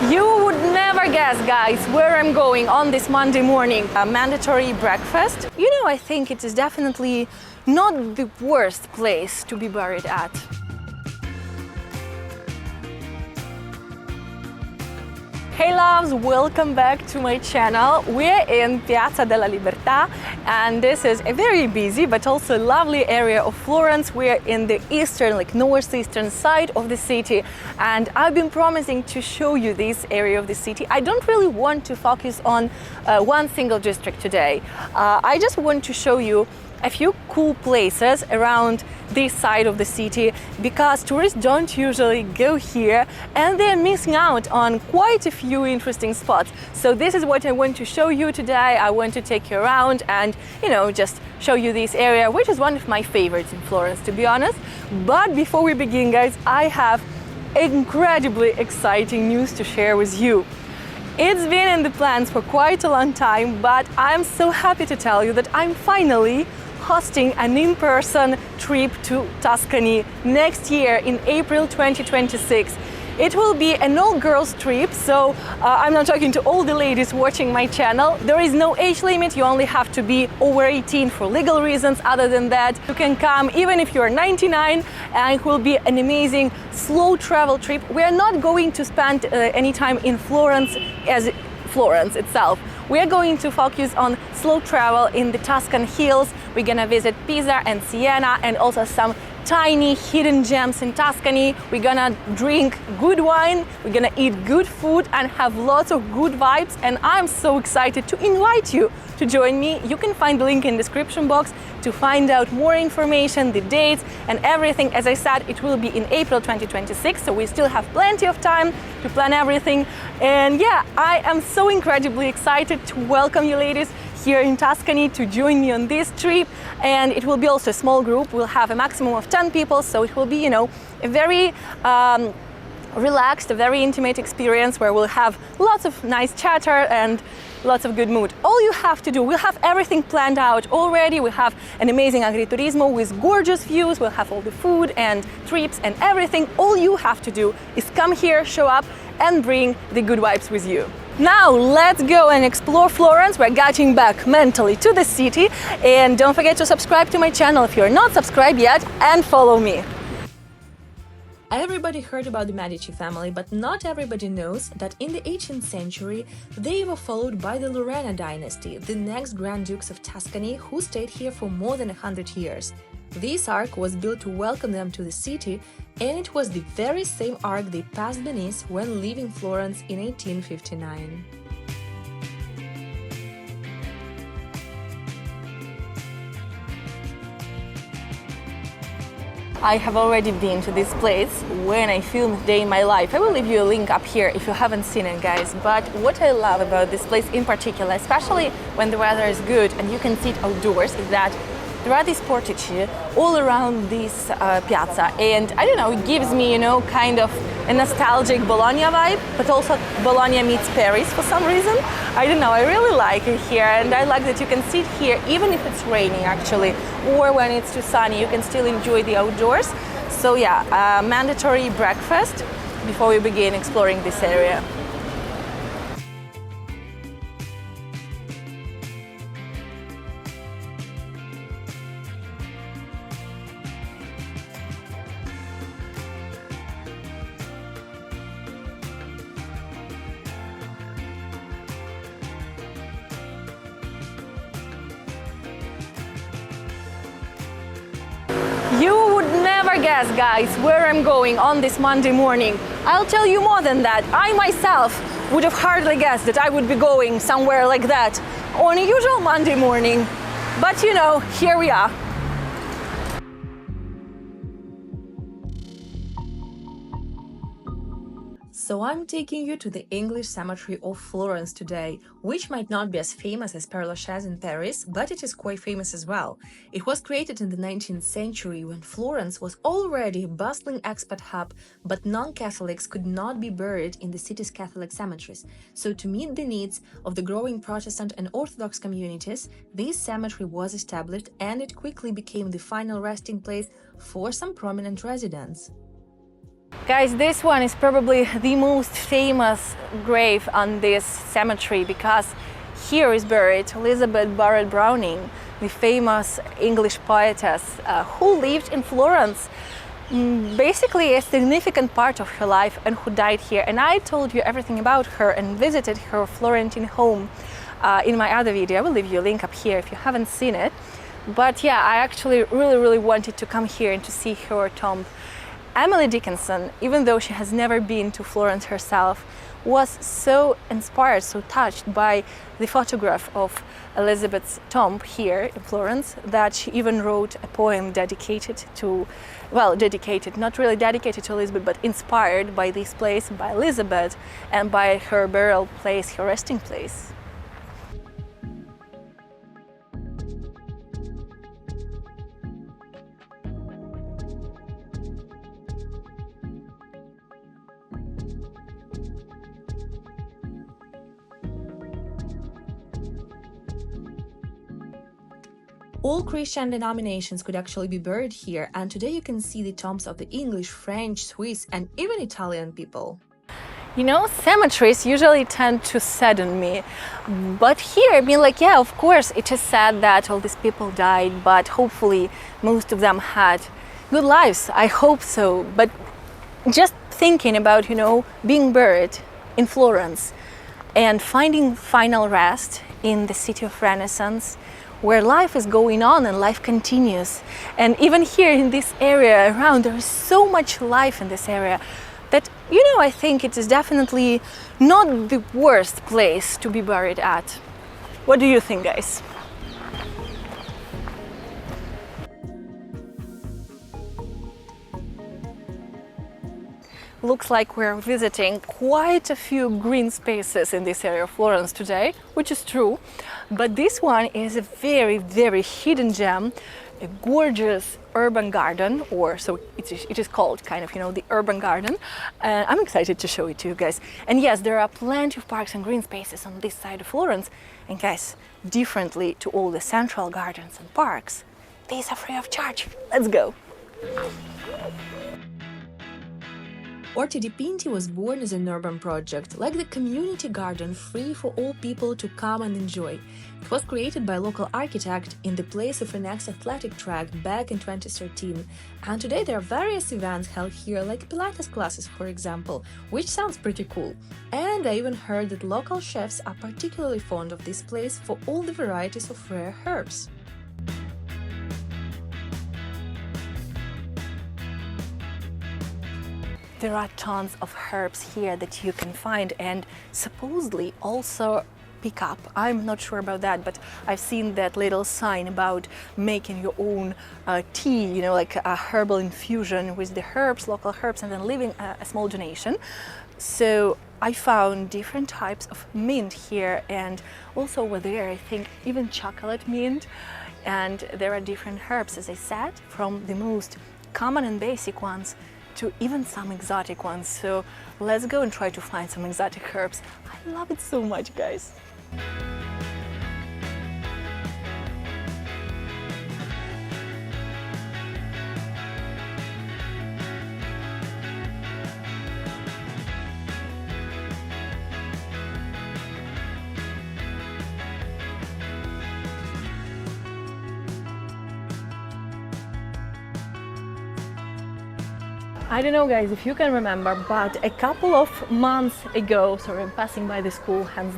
You would never guess, guys, where I'm going on this Monday morning. A mandatory breakfast. You know, I think it is definitely not the worst place to be buried at. Hey loves, welcome back to my channel. We're in Piazza della Libertà and this is a very busy but also lovely area of Florence. We're in the eastern, northeastern side of the city, and I've been promising to show you this area of the city. I don't really want to focus on one single district today. I just want to show you a few cool places around this side of the city because tourists don't usually go here and they're missing out on quite a few interesting spots. So this is what I want to show you today. I want to take you around and, just show you this area, which is one of my favorites in Florence, to be honest. But before we begin, guys, I have incredibly exciting news to share with you. It's been in the plans for quite a long time, but I'm so happy to tell you that I'm finally hosting an in-person trip to Tuscany next year in April 2026. It will be an all-girls trip, so I'm not talking to all the ladies watching my channel. There is no age limit, you only have to be over 18 for legal reasons. Other than that, you can come even if you're 99, and it will be an amazing slow travel trip. We are not going to spend any time in Florence as Florence itself. We are going to focus on slow travel in the Tuscan hills. We're gonna visit Pisa and Siena and also some tiny hidden gems in Tuscany. We're gonna drink good wine, we're gonna eat good food and have lots of good vibes, and I'm so excited to invite you to join me. You can find the link in the description box to find out more information, the dates and everything. As I said, it will be in April 2026, so we still have plenty of time to plan everything. And yeah, I am so incredibly excited to welcome you ladies here in Tuscany to join me on this trip. And it will be also a small group. We'll have a maximum of 10 people, so it will be, a very relaxed, a very intimate experience where we'll have lots of nice chatter and lots of good mood. All you have to do, we'll have everything planned out already. We have an amazing agriturismo with gorgeous views. We'll have all the food and trips and everything. All you have to do is come here, show up and bring the good vibes with you. Now let's go and explore Florence. We're getting back mentally to the city, and don't forget to subscribe to my channel if you're not subscribed yet, and follow me. Everybody heard about the Medici family, but not everybody knows that in the 18th century they were followed by the Lorena dynasty, the next Grand Dukes of Tuscany, who stayed here for more than 100 years. This arch was built to welcome them to the city, and it was the very same arch they passed beneath when leaving Florence in 1859. I have already been to this place when I filmed Day in My Life. I will leave you a link up here if you haven't seen it, guys. But what I love about this place in particular, especially when the weather is good and you can sit outdoors, is that there are these portici all around this piazza, and I don't know, it gives me, kind of a nostalgic Bologna vibe, but also Bologna meets Paris for some reason. I don't know, I really like it here, and I like that you can sit here even if it's raining actually, or when it's too sunny, you can still enjoy the outdoors. So yeah, mandatory breakfast before we begin exploring this area. You would never guess, guys, where I'm going on this Monday morning. I'll tell you more than that. I myself would have hardly guessed that I would be going somewhere like that on a usual Monday morning. But here we are. So I'm taking you to the English cemetery of Florence today, which might not be as famous as Père Lachaise in Paris, but it is quite famous as well. It was created in the 19th century when Florence was already a bustling expat hub, but non-Catholics could not be buried in the city's Catholic cemeteries. So to meet the needs of the growing Protestant and Orthodox communities, this cemetery was established, and it quickly became the final resting place for some prominent residents. Guys, this one is probably the most famous grave on this cemetery because here is buried Elizabeth Barrett Browning, the famous English poetess who lived in Florence basically a significant part of her life and who died here. And I told you everything about her and visited her Florentine home in my other video. I will leave you a link up here if you haven't seen it. But yeah, I actually really wanted to come here and to see her tomb. Emily Dickinson, even though she has never been to Florence herself, was so inspired, so touched by the photograph of Elizabeth's tomb here in Florence that she even wrote a poem dedicated to, well, dedicated, not really dedicated to Elizabeth, but inspired by this place, by Elizabeth, and by her burial place, her resting place. All Christian denominations could actually be buried here, and today you can see the tombs of the English, French, Swiss, and even Italian people. You know, cemeteries usually tend to sadden me, but here, I mean, like, yeah, of course, it is sad that all these people died, but hopefully most of them had good lives. I hope so. But just thinking about, you know, being buried in Florence and finding final rest in the city of Renaissance, where life is going on and life continues. And even here in this area around, there is so much life in this area that, you know, I think it is definitely not the worst place to be buried at. What do you think, guys? Looks like we're visiting quite a few green spaces in this area of Florence today, which is true. But this one is a very hidden gem, a gorgeous urban garden, or so it is called, kind of, you know, the urban garden. And I'm excited to show it to you guys. And yes, there are plenty of parks and green spaces on this side of Florence. And guys, differently to all the central gardens and parks, these are free of charge. Let's go. Orti di Pinti was born as an urban project, like the community garden, free for all people to come and enjoy. It was created by a local architect in the place of an ex-athletic track back in 2013. And today there are various events held here, like Pilates classes, for example, which sounds pretty cool. And I even heard that local chefs are particularly fond of this place for all the varieties of rare herbs. There are tons of herbs here that you can find and supposedly also pick up. I'm not sure about that, but I've seen that little sign about making your own tea, you know, like a herbal infusion with the herbs, local herbs, and then leaving a small donation. So I found different types of mint here, and also over there I think even chocolate mint. And there are different herbs, as I said, from the most common and basic ones to even some exotic ones. So let's go and try to find some exotic herbs. I love it so much, guys. I don't know, guys, if you can remember, but a couple of months ago, sorry, I'm passing by the school, hence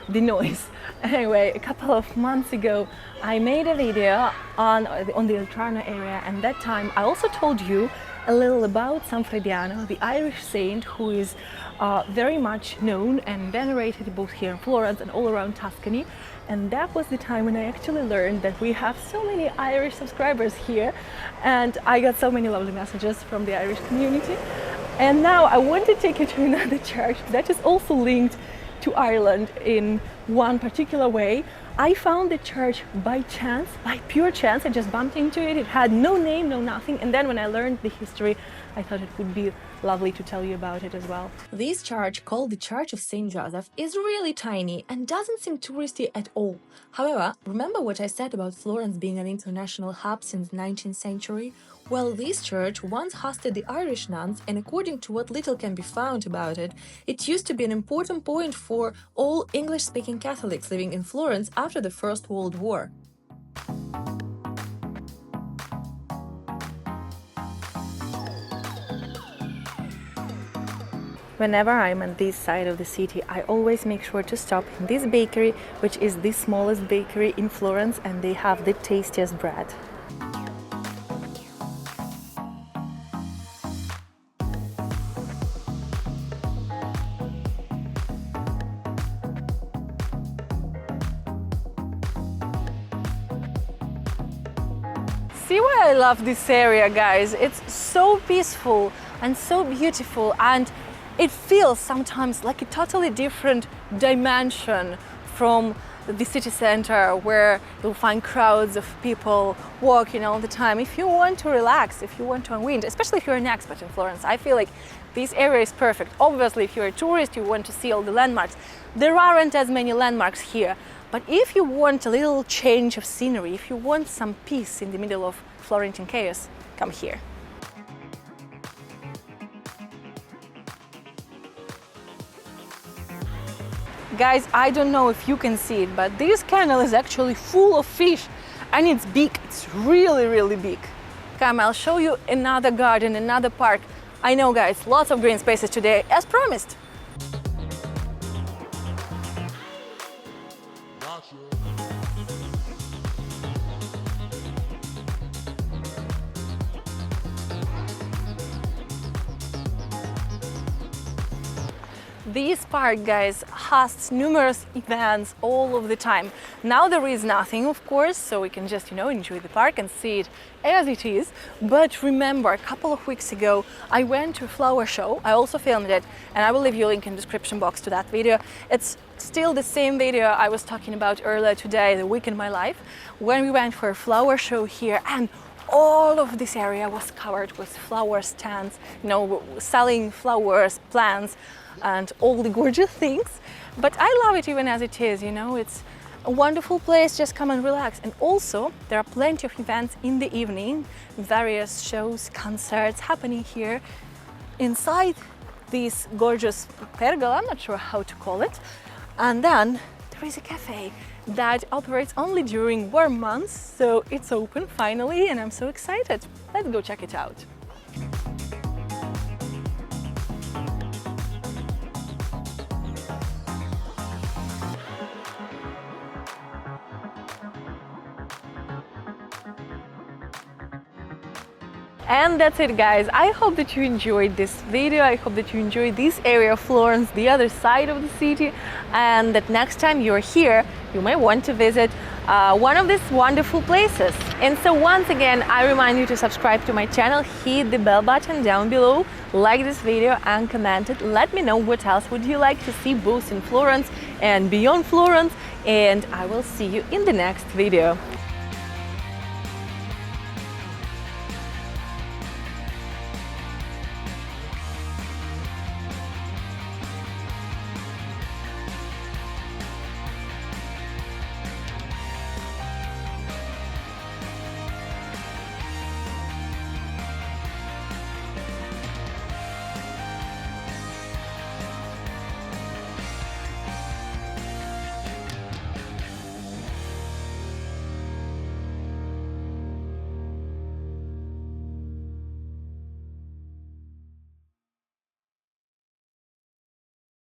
the noise. Anyway, a couple of months ago, I made a video on the Oltrarno area, and that time I also told you a little about San Frediano, the Irish saint who is very much known and venerated both here in Florence and all around Tuscany. And that was the time when I actually learned that we have so many Irish subscribers here, and I got so many lovely messages from the Irish community. And now I want to take you to another church that is also linked to Ireland in one particular way. I found the church by chance, by pure chance. I just bumped into it. It had no name, no nothing. And then when I learned the history, I thought it would be lovely to tell you about it as well. This church, called the Church of St. Joseph, is really tiny and doesn't seem touristy at all. However, remember what I said about Florence being an international hub since the 19th century? Well, this church once hosted the Irish nuns, and according to what little can be found about it, it used to be an important point for all English-speaking Catholics living in Florence after the First World War. Whenever I'm on this side of the city, I always make sure to stop in this bakery, which is the smallest bakery in Florence, and they have the tastiest bread. See why I love this area, guys? It's so peaceful and so beautiful, and it feels sometimes like a totally different dimension from the city center, where you'll find crowds of people walking all the time. If you want to relax, if you want to unwind, especially if you're an expat in Florence, I feel like this area is perfect. Obviously, if you're a tourist, you want to see all the landmarks. There aren't as many landmarks here, but if you want a little change of scenery, if you want some peace in the middle of Florentine chaos, come here. Guys, I don't know if you can see it, but this canal is actually full of fish, and it's big. It's really, really big. Come, I'll show you another garden, another park. I know, guys, lots of green spaces today, as promised. This park, guys, hosts numerous events all of the time. Now there is nothing, of course, so we can just, enjoy the park and see it as it is. But remember, a couple of weeks ago, I went to a flower show. I also filmed it, and I will leave you a link in the description box to that video. It's still the same video I was talking about earlier today, the week in my life, when we went for a flower show here, and all of this area was covered with flower stands, selling flowers, plants, and all the gorgeous things. But I love it even as it is, it's a wonderful place, just come and relax. And also there are plenty of events in the evening, various shows, concerts happening here inside this gorgeous pergola, I'm not sure how to call it. And then there is a cafe that operates only during warm months, so it's open finally, and I'm so excited. Let's go check it out. And that's it, guys. I hope that you enjoyed this video. I hope that you enjoyed this area of Florence, the other side of the city, and that next time you're here, you may want to visit one of these wonderful places. And so once again, I remind you to subscribe to my channel, hit the bell button down below, like this video and comment it. Let me know what else would you like to see both in Florence and beyond Florence, and I will see you in the next video.